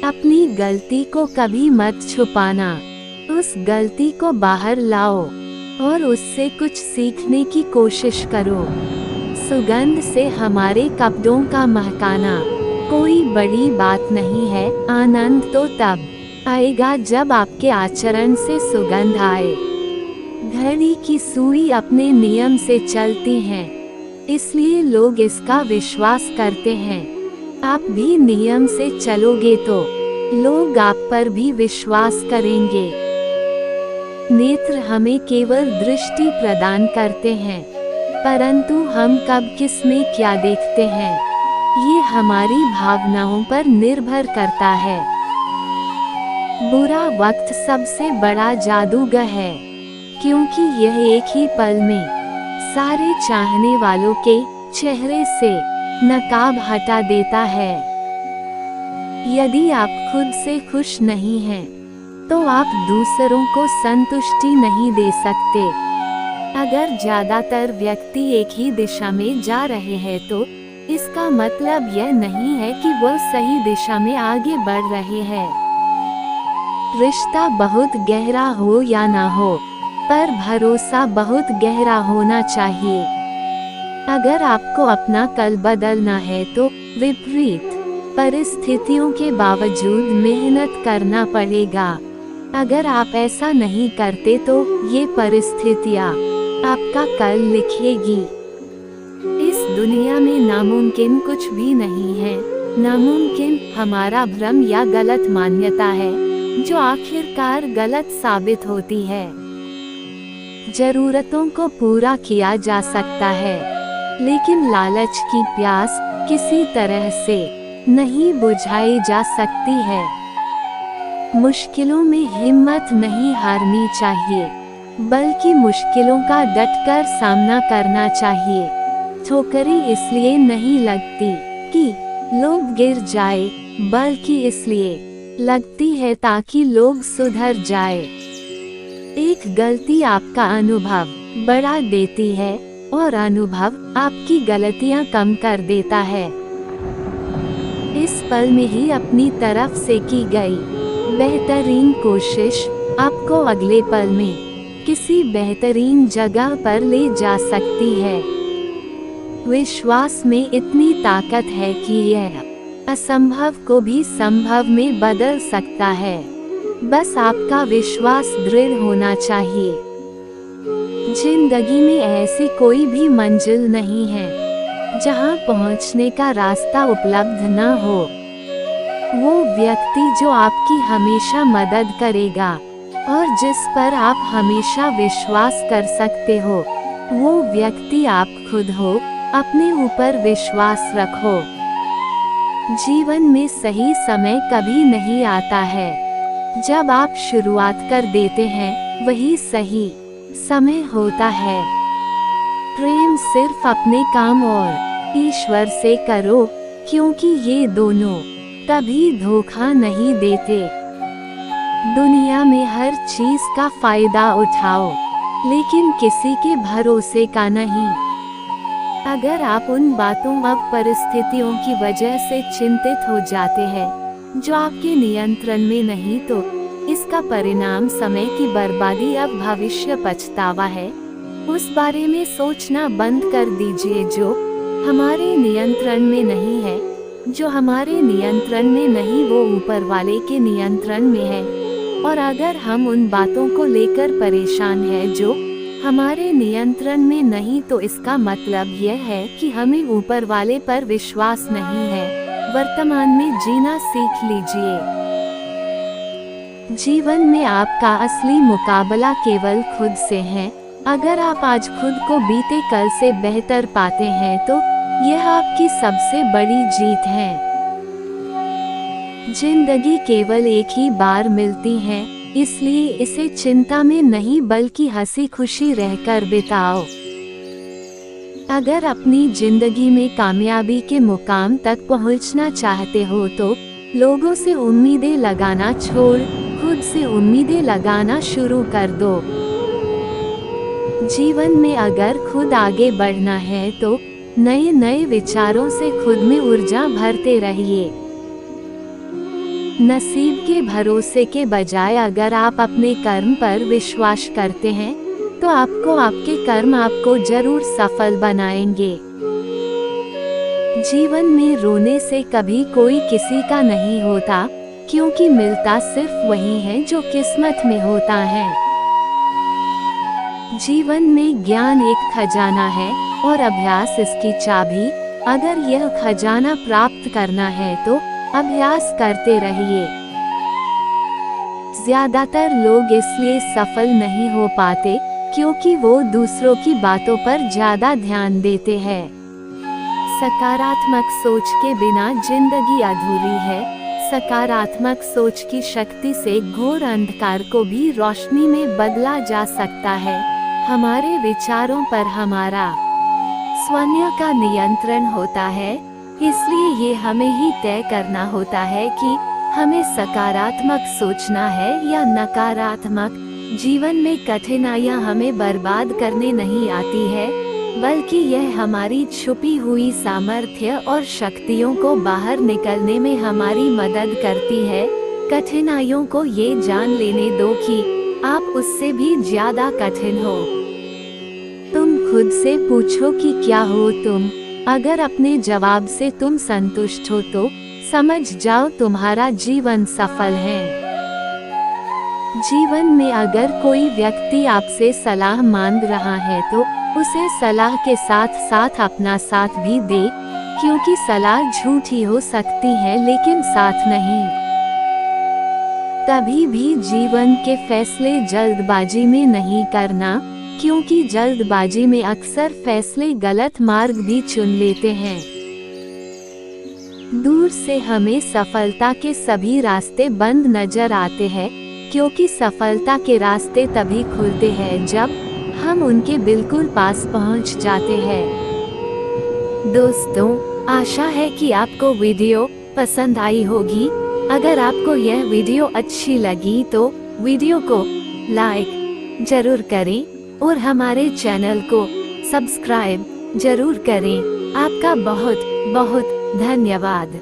अपनी गलती को कभी मत छुपाना, उस गलती को बाहर लाओ और उससे कुछ सीखने की कोशिश करो। सुगंध से हमारे कपड़ों का महकाना कोई बड़ी बात नहीं है, आनंद तो तब आएगा जब आपके आचरण से सुगंध आए। घड़ी की सुई अपने नियम से चलती है, इसलिए लोग इसका विश्वास करते हैं। आप भी नियम से चलोगे तो लोग आप पर भी विश्वास करेंगे। नेत्र हमें केवल दृष्टि प्रदान करते हैं, परंतु हम कब किस में क्या देखते हैं, ये हमारी भावनाओं पर निर्भर करता है। बुरा वक्त सबसे बड़ा जादूगर है, क्योंकि यह एक ही पल में सारे चाहने वालों के चेहरे से नकाब हटा देता है। यदि आप खुद से खुश नहीं हैं, तो आप दूसरों को संतुष्टि नहीं दे सकते। अगर ज्यादातर व्यक्ति एक ही दिशा में जा रहे हैं तो इसका मतलब यह नहीं है कि वह सही दिशा में आगे बढ़ रहे हैं। रिश्ता बहुत गहरा हो या ना हो, पर भरोसा बहुत गहरा होना चाहिए। अगर आपको अपना कल बदलना है तो विपरीत परिस्थितियों के बावजूद मेहनत करना पड़ेगा। अगर आप ऐसा नहीं करते तो ये परिस्थितियाँ आपका कल लिखेगी। इस दुनिया में नामुमकिन कुछ भी नहीं है। नामुमकिन हमारा भ्रम या गलत मान्यता है, जो आखिरकार गलत साबित होती है। जरूरतों को पूरा किया जा सकता है, लेकिन लालच की प्यास किसी तरह से नहीं बुझाई जा सकती है। मुश्किलों में हिम्मत नहीं हारनी चाहिए, बल्कि मुश्किलों का डटकर सामना करना चाहिए। ठोकरें इसलिए नहीं लगती कि लोग गिर जाए, बल्कि इसलिए लगती है ताकि लोग सुधर जाए। एक गलती आपका अनुभव बढ़ा देती है और अनुभव आपकी गलतियां कम कर देता है। इस पल में ही अपनी तरफ से की गई बेहतरीन कोशिश आपको अगले पल में किसी बेहतरीन जगह पर ले जा सकती है। विश्वास में इतनी ताकत है कि यह असंभव को भी संभव में बदल सकता है। बस आपका विश्वास दृढ़ होना चाहिए। जिंदगी में ऐसी कोई भी मंजिल नहीं है जहां पहुंचने का रास्ता उपलब्ध न हो। वो व्यक्ति जो आपकी हमेशा मदद करेगा और जिस पर आप हमेशा विश्वास कर सकते हो, वो व्यक्ति आप खुद हो। अपने ऊपर विश्वास रखो। जीवन में सही समय कभी नहीं आता है। जब आप शुरुआत कर देते हैं, वही सही समय होता है। प्रेम सिर्फ अपने काम और ईश्वर से करो, क्योंकि ये दोनों कभी धोखा नहीं देते। दुनिया में हर चीज का फायदा उठाओ, लेकिन किसी के भरोसे का नहीं। अगर आप उन बातों व परिस्थितियों की वजह से चिंतित हो जाते हैं जो आपके नियंत्रण में नहीं, तो इसका परिणाम समय की बर्बादी या भविष्य पछतावा है। उस बारे में सोचना बंद कर दीजिए जो हमारे नियंत्रण में नहीं है। जो हमारे नियंत्रण में नहीं वो ऊपर वाले के नियंत्रण में है। और अगर हम उन बातों को लेकर परेशान हैं जो हमारे नियंत्रण में नहीं, तो इसका मतलब यह है कि हमें ऊपर वाले पर विश्वास नहीं है। वर्तमान में जीना सीख लीजिए। जीवन में आपका असली मुकाबला केवल खुद से है। अगर आप आज खुद को बीते कल से बेहतर पाते हैं, तो यह आपकी सबसे बड़ी जीत है। जिंदगी केवल एक ही बार मिलती है, इसलिए इसे चिंता में नहीं बल्कि हंसी खुशी रहकर बिताओ। अगर अपनी जिंदगी में कामयाबी के मुकाम तक पहुंचना चाहते हो, तो लोगों से उम्मीदें लगाना छोड़ खुद से उम्मीदें लगाना शुरू कर दो। जीवन में अगर खुद आगे बढ़ना है, तो नए नए विचारों से खुद में ऊर्जा भरते रहिए। नसीब के भरोसे के बजाय अगर आप अपने कर्म पर विश्वास करते हैं तो आपके कर्म आपको जरूर सफल बनाएंगे। जीवन में रोने से कभी कोई किसी का नहीं होता, क्योंकि मिलता सिर्फ वही है जो किस्मत में होता है। जीवन में ज्ञान एक खजाना है और अभ्यास इसकी चाबी। अगर यह खजाना प्राप्त करना है तो अभ्यास करते रहिए। ज्यादातर लोग इसलिए सफल नहीं हो पाते क्योंकि वो दूसरों की बातों पर ज्यादा ध्यान देते हैं। सकारात्मक सोच के बिना जिंदगी अधूरी है। सकारात्मक सोच की शक्ति से घोर अंधकार को भी रोशनी में बदला जा सकता है। हमारे विचारों पर हमारा स्वयं का नियंत्रण होता है, इसलिए ये हमें ही तय करना होता है कि हमें सकारात्मक सोचना है या नकारात्मक। जीवन में कठिनाइयाँ हमें बर्बाद करने नहीं आती है, बल्कि यह हमारी छुपी हुई सामर्थ्य और शक्तियों को बाहर निकलने में हमारी मदद करती है। कठिनाइयों को ये जान लेने दो कि आप उससे भी ज्यादा कठिन हो। तुम खुद से पूछो कि क्या हो तुम। अगर अपने जवाब से तुम संतुष्ट हो तो समझ जाओ तुम्हारा जीवन सफल है। जीवन में अगर कोई व्यक्ति आपसे सलाह मांग रहा है तो उसे सलाह के साथ साथ अपना साथ भी दे, क्योंकि सलाह झूठी हो सकती है लेकिन साथ नहीं। कभी भी जीवन के फैसले जल्दबाजी में नहीं करना, क्योंकि जल्दबाजी में अक्सर फैसले गलत मार्ग भी चुन लेते हैं। दूर से हमें सफलता के सभी रास्ते बंद नजर आते हैं, क्योंकि सफलता के रास्ते तभी खुलते हैं जब हम उनके बिल्कुल पास पहुंच जाते हैं। दोस्तों, आशा है कि आपको वीडियो पसंद आई होगी। अगर आपको यह वीडियो अच्छी लगी तो वीडियो को लाइक जरूर करें और हमारे चैनल को सब्सक्राइब जरूर करें। आपका बहुत बहुत धन्यवाद।